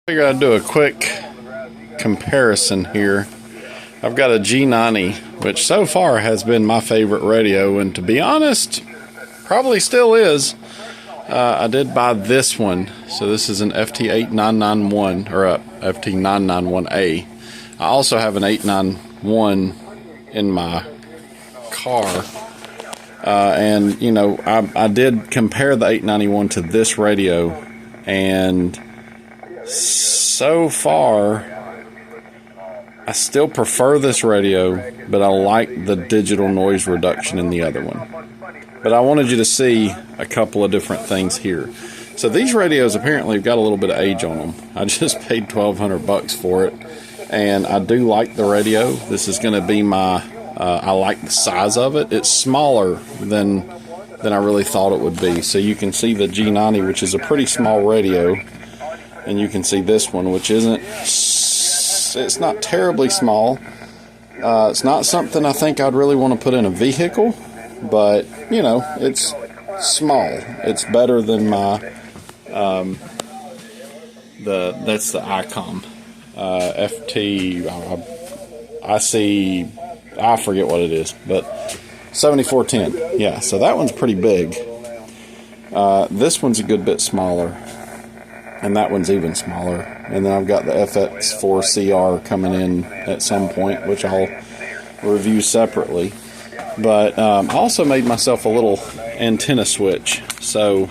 Figured I'd do a quick comparison here. I've got a G90, which so far has been my favorite radio, and to be honest, probably still is. I did buy this one, so this is an FT-991 or a FT-991a. I also have an 891 in my car, and you know, I did compare the 891 to this radio, and so far I still prefer this radio, but I like the digital noise reduction in the other one. But I wanted you to see a couple of different things here. So these radios apparently have got a little bit of age on them. I just paid $1,200 for it, and I do like the radio. This is going to be my I like the size of it. It's smaller than I really thought it would be. So you can see the G90, which is a pretty small radio, and you can see this one, which isn't, it's not terribly small. It's not something I think I'd really want to put in a vehicle, but you know, it's small. It's better than my that's the ICOM FT. I forget what it is, but 7410. Yeah, so that one's pretty big. This one's a good bit smaller, and that one's even smaller. And then I've got the FX4CR coming in at some point, which I'll review separately. But I also made myself a little antenna switch. So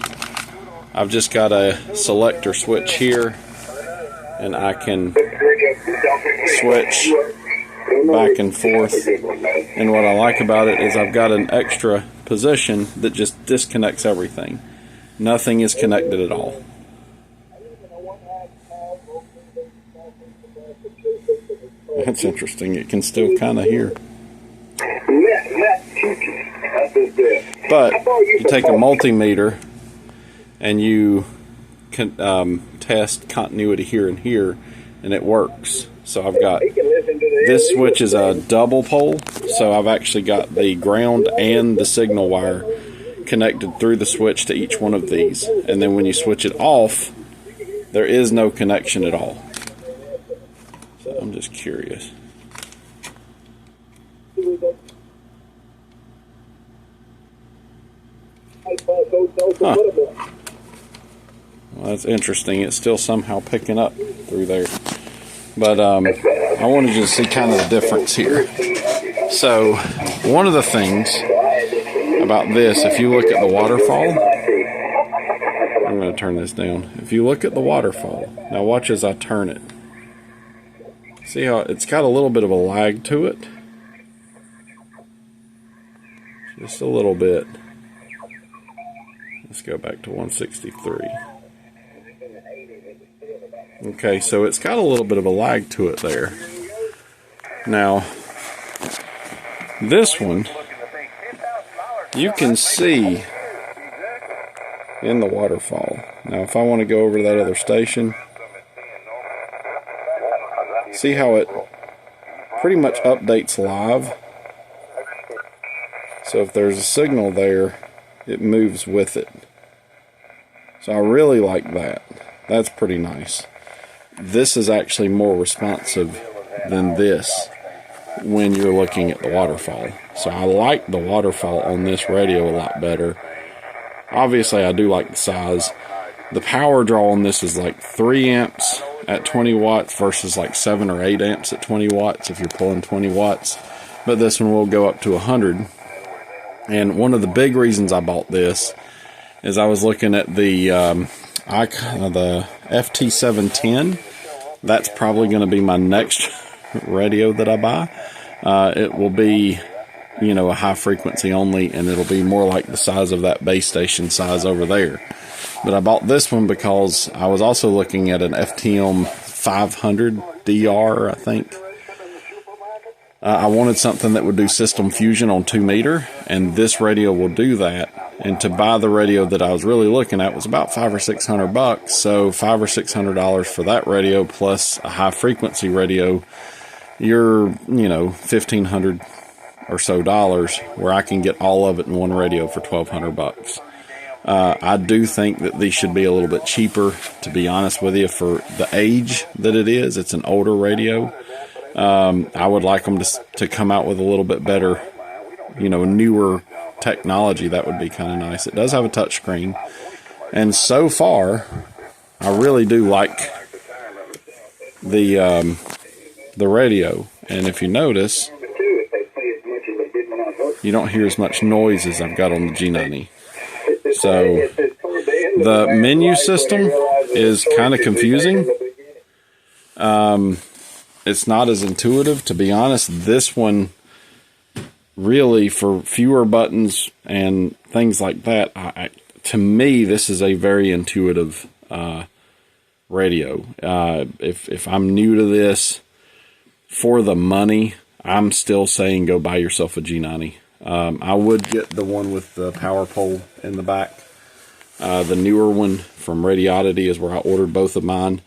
I've just got a selector switch here, and I can switch back and forth. And what I like about it is I've got an extra position that just disconnects everything. Nothing is connected at all. That's interesting. It can still kind of hear. But you take a multimeter and you can test continuity here and here, and it works. So I've got, this switch is a double pole, so I've actually got the ground and the signal wire connected through the switch to each one of these. And then when you switch it off, there is no connection at all. So I'm just curious. Huh. Well, that's interesting. It's still somehow picking up through there. But I wanted you to see kind of the difference here. So one of the things about this, if you look at the waterfall, I'm going to turn this down. If you look at the waterfall, now watch as I turn it. See how it's got a little bit of a lag to it? Just a little bit. Let's go back to 163. Okay, so it's got a little bit of a lag to it there. Now, this one, you can see in the waterfall. Now, if I want to go over to that other station, see how it pretty much updates live. So if there's a signal there, it moves with it. So I really like that. That's pretty nice. This is actually more responsive than this when you're looking at the waterfall. So I like the waterfall on this radio a lot better. Obviously I do like the size. The power draw on this is like 3 amps at 20 watts versus like 7 or 8 amps at 20 watts if you're pulling 20 watts. But this one will go up to 100. And one of the big reasons I bought this is I was looking at the FT710. That's probably going to be my next radio that I buy. It will be, you know, a high frequency only, and it'll be more like the size of that base station size over there. But I bought this one because I was also looking at an FTM 500 DR, I think. I wanted something that would do system fusion on 2 meter, and this radio will do that. And to buy the radio that I was really looking at was about $500 or $600. So $500 or $600 for that radio plus a high frequency radio, you're, you know, $1,500 or so dollars, where I can get all of it in one radio for $1,200. I do think that these should be a little bit cheaper, to be honest with you, for the age that it is. It's an older radio. I would like them to come out with a little bit better, newer technology. That would be kind of nice. It does have a touch screen, and so far I really do like the radio. And if you notice, you don't hear as much noise as I've got on the G90. So the menu system is kind of confusing. It's not as intuitive, to be honest. This one, really, for fewer buttons and things like that, to me, this is a very intuitive radio. If I'm new to this, for the money, I'm still saying go buy yourself a G90. I would get the one with the power pole in the back. The newer one from Radioddity is where I ordered both of mine.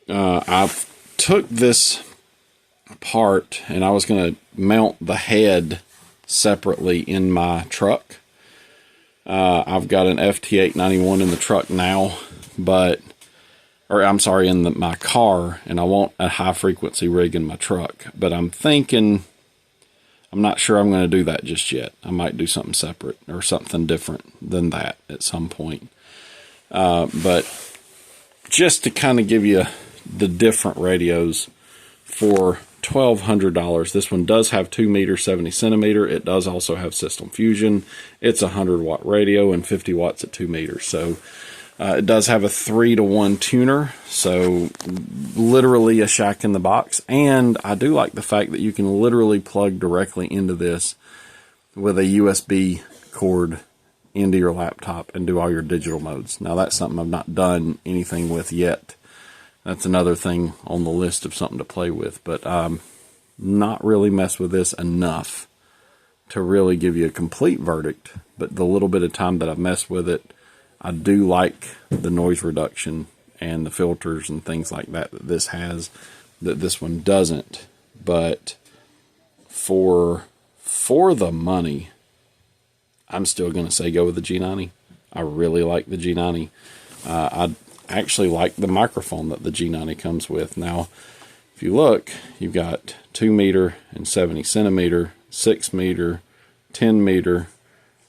I took this apart, and I was going to mount the head separately in my truck. I've got an FT-891 in the truck now, in my car, and I want a high frequency rig in my truck. But I'm not sure I'm going to do that just yet. I might do something separate or something different than that at some point. But just to kind of give you the different radios for $1,200, this one does have 2 meter 70 centimeter. It does also have system fusion. It's a 100-watt radio and 50 watts at 2 meters. So it does have a 3-to-1 tuner, so literally a shack in the box. And I do like the fact that you can literally plug directly into this with a USB cord into your laptop and do all your digital modes. Now, that's something I've not done anything with yet. That's another thing on the list of something to play with, but not really mess with this enough to really give you a complete verdict. But the little bit of time that I've messed with it, I do like the noise reduction and the filters and things like that this has, that this one doesn't. But for the money, I'm still going to say go with the G90. I really like the G90. I actually like the microphone that the G90 comes with. Now, if you look, you've got 2 meter and 70 centimeter, 6 meter, 10 meter,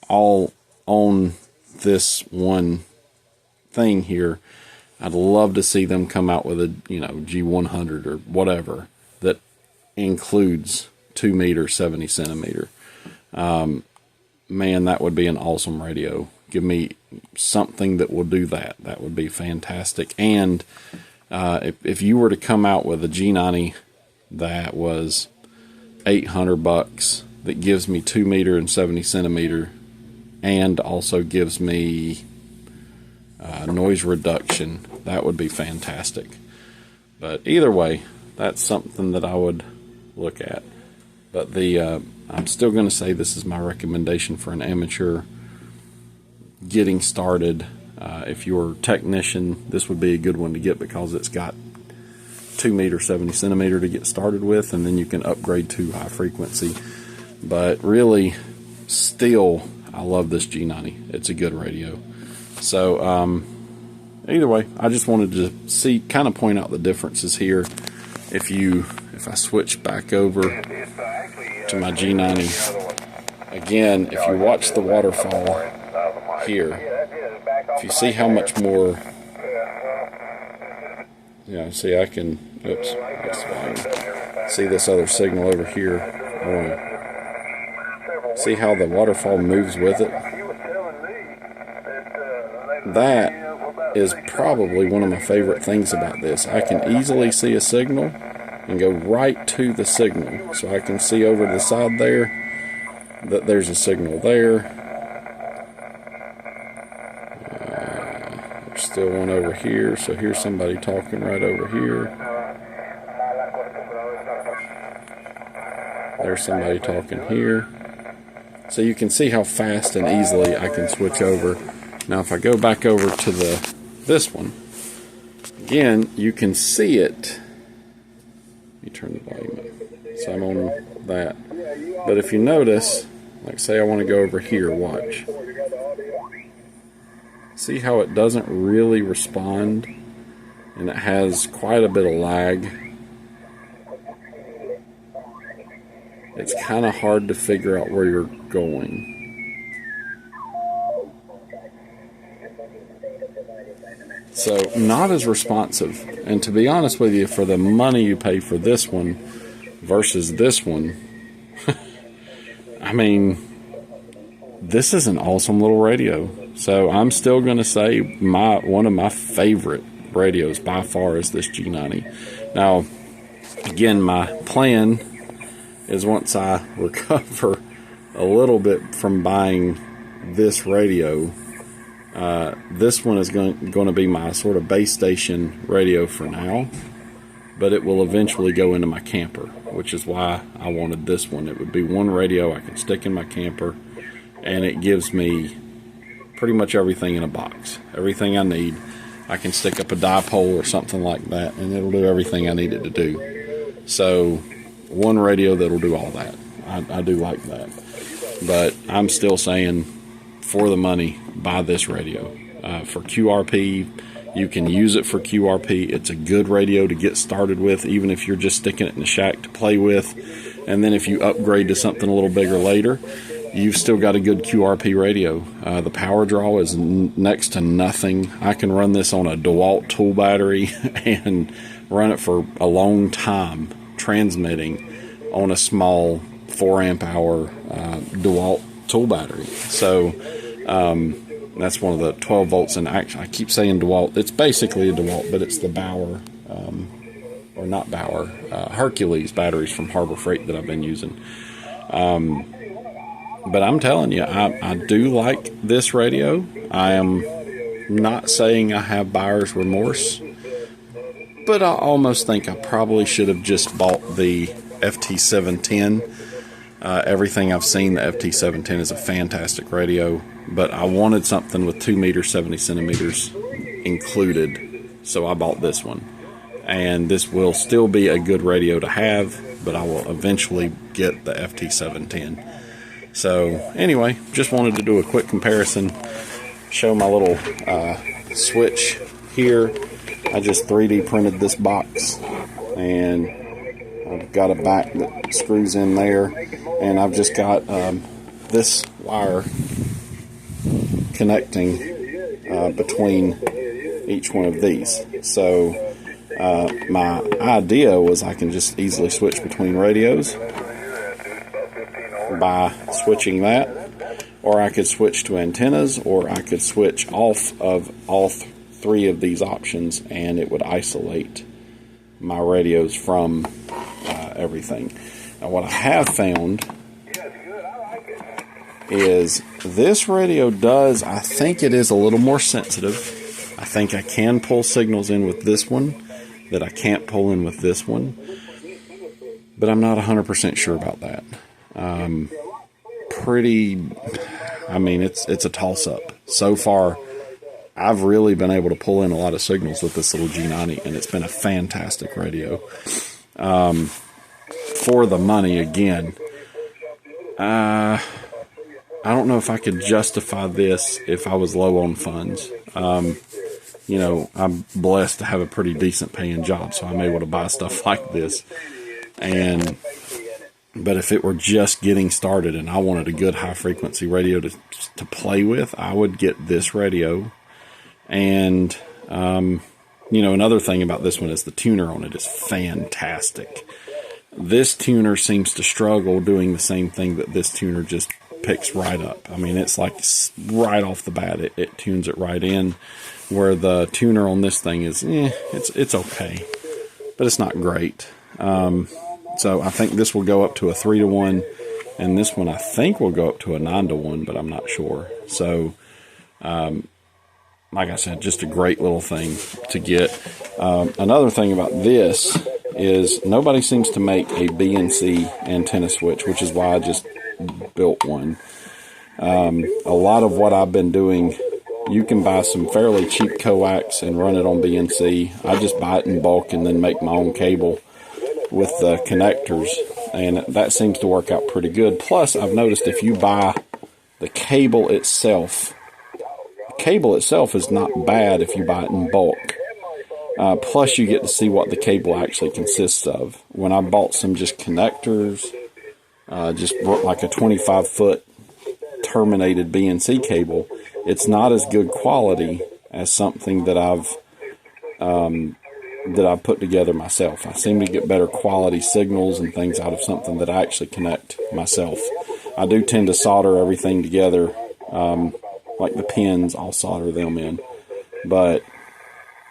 all on this one thing here. I'd love to see them come out with a G100 or whatever that includes 2 meter 70 centimeter. Man, that would be an awesome radio. Give me something that will do that. That would be fantastic. And if you were to come out with a G90 that was $800, that gives me 2 meter and 70 centimeter, and also gives me noise reduction, that would be fantastic. But either way, that's something that I would look at. But I'm still going to say this is my recommendation for an amateur getting started. If you're a technician, this would be a good one to get because it's got 2 meter 70 centimeter to get started with, and then you can upgrade to high frequency. But really, still, I love this G90. It's a good radio. So either way, I just wanted to kind of point out the differences here. If I switch back over to my G90 again, if you watch the waterfall here, if you see how much more, see I can, see this other signal over here. See how the waterfall moves with it? That is probably one of my favorite things about this. I can easily see a signal and go right to the signal. So I can see over the side there that there's a signal there. There's still one over here. So here's somebody talking right over here. There's somebody talking here. So you can see how fast and easily I can switch over. Now if I go back over to this one, again, you can see it. Let me turn the volume up. So I'm on that. But if you notice, like say I want to go over here, watch. See how it doesn't really respond, and it has quite a bit of lag. It's kind of hard to figure out where you're going. So not as responsive. And to be honest with you, for the money you pay for this one versus this one, I mean, this is an awesome little radio. So I'm still going to say one of my favorite radios by far is this G90. Now, again, my plan is once I recover a little bit from buying this radio, this one is going to be my sort of base station radio for now, but it will eventually go into my camper, which is why I wanted this one. It would be one radio I can stick in my camper, and it gives me pretty much everything in a box. Everything I need. I can stick up a dipole or something like that, and it'll do everything I need it to do. So, one radio that'll do all that. I do like that. But I'm still saying, for the money, buy this radio. For QRP, you can use it for QRP. It's a good radio to get started with, even if you're just sticking it in the shack to play with. And then if you upgrade to something a little bigger later, you've still got a good QRP radio. The power draw is next to nothing. I can run this on a DeWalt tool battery and run it for a long time, transmitting on a small 4 amp hour DeWalt tool battery. So that's one of the 12 volts. And actually, I keep saying DeWalt. It's basically a DeWalt, but it's the Bauer, or not Bauer, Hercules batteries from Harbor Freight that I've been using. But I'm telling you, I do like this radio. I am not saying I have buyer's remorse, but I almost think I probably should have just bought the FT-710. Everything I've seen, the FT-710 is a fantastic radio, but I wanted something with 2 meters, 70 centimeters included, so I bought this one. And this will still be a good radio to have, but I will eventually get the FT-710. So anyway, just wanted to do a quick comparison, show my little switch here. I just 3D printed this box, and I've got a back that screws in there, and I've just got this wire connecting between each one of these. So my idea was I can just easily switch between radios by switching that, or I could switch to antennas, or I could switch off of all three of these options, and it would isolate my radios from everything. Now, what I have found is this radio does, I think it is a little more sensitive. I think I can pull signals in with this one that I can't pull in with this one, but I'm not 100% sure about that. I mean, it's a toss-up. So far, I've really been able to pull in a lot of signals with this little G90, and it's been a fantastic radio. For the money, again, I don't know if I could justify this if I was low on funds. You know, I'm blessed to have a pretty decent paying job, so I'm able to buy stuff like this. But if it were just getting started and I wanted a good high frequency radio to play with, I would get this radio. And, you know, another thing about this one is the tuner on it is fantastic. This tuner seems to struggle doing the same thing that this tuner just picks right up. I mean, it's like right off the bat, it tunes it right in, where the tuner on this thing is, it's okay, but it's not great. So I think this will go up to a 3-to-1, and this one I think will go up to a 9-to-1, but I'm not sure. So, like I said, just a great little thing to get. Another thing about this is nobody seems to make a BNC antenna switch, which is why I just built one. A lot of what I've been doing, you can buy some fairly cheap coax and run it on BNC. I just buy it in bulk and then make my own cable with the connectors, and that seems to work out pretty good. Plus, I've noticed if you buy the cable itself, cable itself is not bad if you buy it in bulk. Plus, you get to see what the cable actually consists of. When I bought some just connectors, just like a 25-foot terminated BNC cable, it's not as good quality as something that I've put together myself. I seem to get better quality signals and things out of something that I actually connect myself. I do tend to solder everything together, like the pins, I'll solder them in, but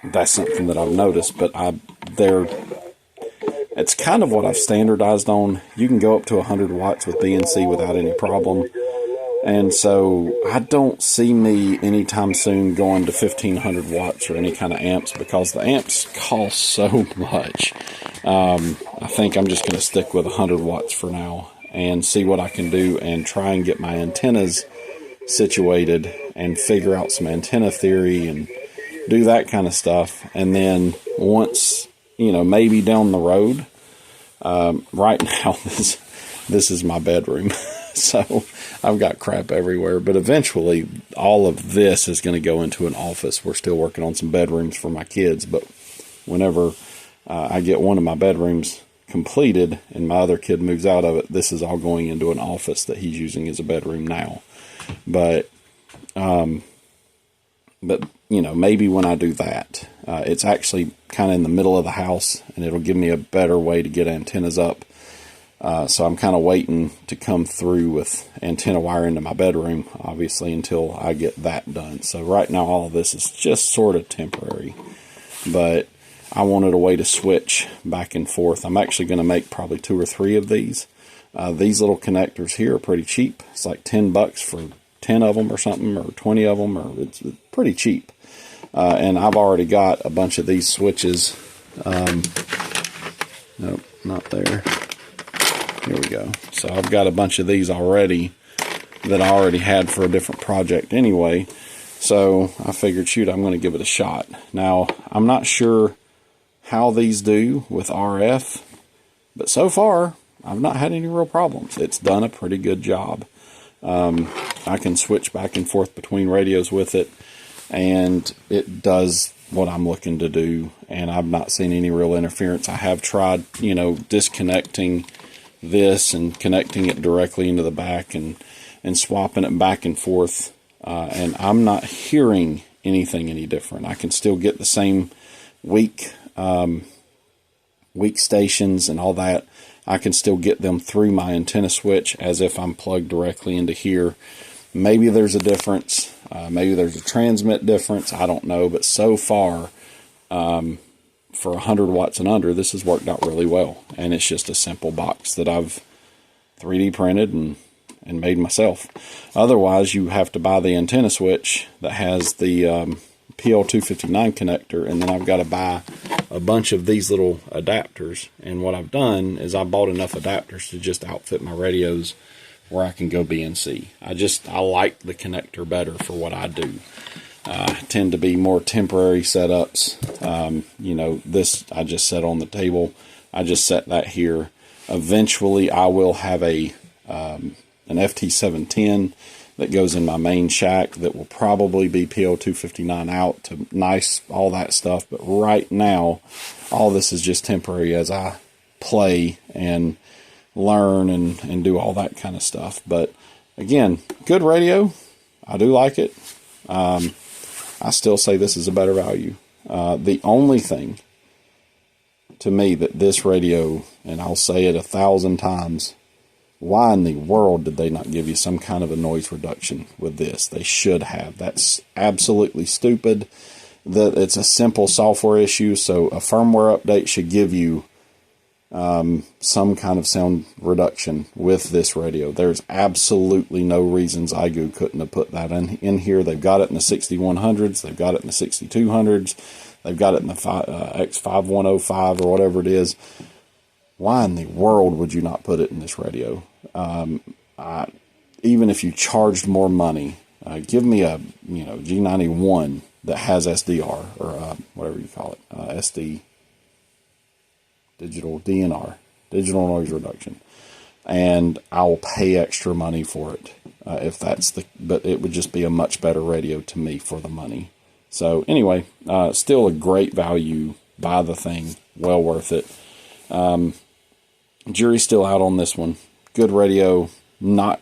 that's something that I've noticed. But it's kind of what I've standardized on. You can go up to 100 watts with BNC without any problem. And so I don't see me anytime soon going to 1500 watts or any kind of amps, because the amps cost so much. I think I'm just going to stick with 100 watts for now and see what I can do and try and get my antennas situated and figure out some antenna theory and do that kind of stuff. And then once, maybe down the road, right now this is my bedroom. So I've got crap everywhere, but eventually all of this is going to go into an office. We're still working on some bedrooms for my kids, but whenever I get one of my bedrooms completed and my other kid moves out of it, this is all going into an office that he's using as a bedroom now. But maybe when I do that, it's actually kind of in the middle of the house, and it'll give me a better way to get antennas up. So I'm kind of waiting to come through with antenna wire into my bedroom, obviously, until I get that done. So right now all of this is just sort of temporary, but I wanted a way to switch back and forth. I'm actually going to make probably 2 or 3 of these. These little connectors here are pretty cheap. It's like $10 for 10 of them or something, or 20 of them, or it's pretty cheap. And I've already got a bunch of these switches. Nope, not there. Here we go. So I've got a bunch of these already that I already had for a different project anyway. So I figured, shoot, I'm going to give it a shot. Now, I'm not sure how these do with RF, but so far, I've not had any real problems. It's done a pretty good job. I can switch back and forth between radios with it, and it does what I'm looking to do, and I've not seen any real interference. I have tried, disconnecting this and connecting it directly into the back and swapping it back and forth, and I'm not hearing anything any different. I can still get the same weak stations and all that. I can still get them through my antenna switch as if I'm plugged directly into here. Maybe there's a difference. Maybe there's a transmit difference. I don't know. But so far, for 100 watts and under, this has worked out really well. And it's just a simple box that I've 3D printed and made myself. Otherwise, you have to buy the antenna switch that has the PL259 connector, and then I've got to buy a bunch of these little adapters. And what I've done is I bought enough adapters to just outfit my radios where I can go BNC. I like the connector better for what I do. Tend to be more temporary setups. This I just set on the table. I just set that here. Eventually I will have an FT-710 that goes in my main shack that will probably be PL259 out to nice, all that stuff. But right now, all this is just temporary as I play and learn and do all that kind of stuff. But again, good radio. I do like it. I still say this is a better value. The only thing to me that this radio, and I'll say it 1,000 times, why in the world did they not give you some kind of a noise reduction with this? They should have. That's absolutely stupid. It's a simple software issue, so a firmware update should give you some kind of sound reduction with this radio. There's absolutely no reason Zygu couldn't have put that in here. They've got it in the 6100s. They've got it in the 6200s. They've got it in the X5105 or whatever it is. Why in the world would you not put it in this radio? Even if you charged more money, give me a G91 that has SDR or whatever you call it, SD, digital DNR, digital noise reduction. and I'll pay extra money for it if that's but it would just be a much better radio to me for the money. So anyway, still a great value. Buy the thing, well worth it. Jury's still out on this one. Good radio, not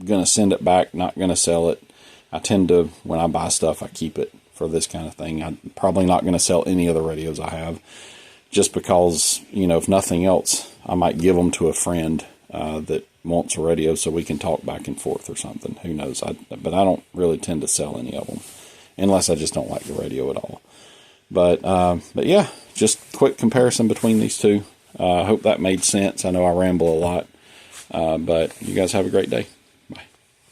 gonna send it back, not gonna sell it. I tend to, when I buy stuff, I keep it for this kind of thing. I'm probably not gonna sell any of the radios I have, just because, you know, if nothing else, I might give them to a friend that wants a radio so we can talk back and forth or something. Who knows? But I don't really tend to sell any of them unless I just don't like the radio at all. But yeah, just quick comparison between these two. I hope that made sense. I know I ramble a lot, but you guys have a great day.